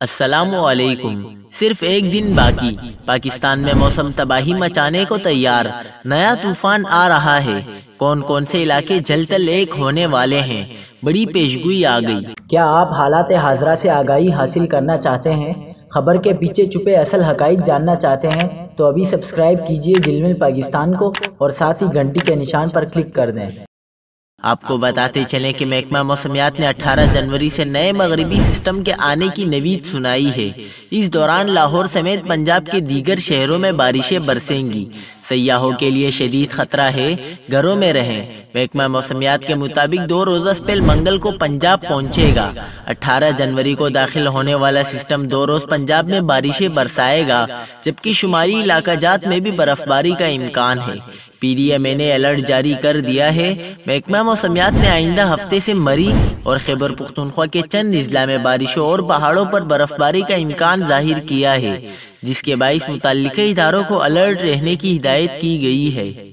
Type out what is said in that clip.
السلام علیکم۔ صرف ایک دن باقی، پاکستان میں موسم تباہی مچانے کو تیار، نیا طوفان آ رہا ہے۔ کون کون سے علاقے جل تل ایک ہونے والے ہیں، بڑی پیشگوئی آ گئی۔ کیا آپ حالات حاضرہ سے آگاہی حاصل کرنا چاہتے ہیں؟ خبر کے پیچھے چھپے اصل حقائق جاننا چاہتے ہیں تو ابھی سبسکرائب کیجئے جلمل پاکستان کو اور ساتھ ہی گھنٹی کے نشان پر کلک کر دیں۔ آپ کو بتاتے چلیں کہ محکمہ موسمیات نے 18 جنوری سے نئے مغربی سسٹم کے آنے کی نوید سنائی ہے۔ اس دوران لاہور سمیت پنجاب کے دیگر شہروں میں بارشیں برسیں گی۔ سیاحوں کے لیے شدید خطرہ ہے، گھروں میں رہیں۔ محکمہ موسمیات کے مطابق 2 روزہ سپیل منگل کو پنجاب پہنچے گا۔ 18 جنوری کو داخل ہونے والا سسٹم 2 روز پنجاب میں بارشیں برسائے گا، جبکہ شمالی علاقہ جات میں بھی برف باری کا امکان ہے۔ پی ڈی ایم اے نے الرٹ جاری کر دیا ہے۔ محکمہ موسمیات نے آئندہ ہفتے سے مری اور خیبر پختونخوا کے چند اضلاع میں بارشوں اور پہاڑوں پر برف باری کا امکان ظاہر کیا ہے، جس کے باعث متعلقہ اداروں کو الرٹ رہنے کی ہدایت کی گئی ہے۔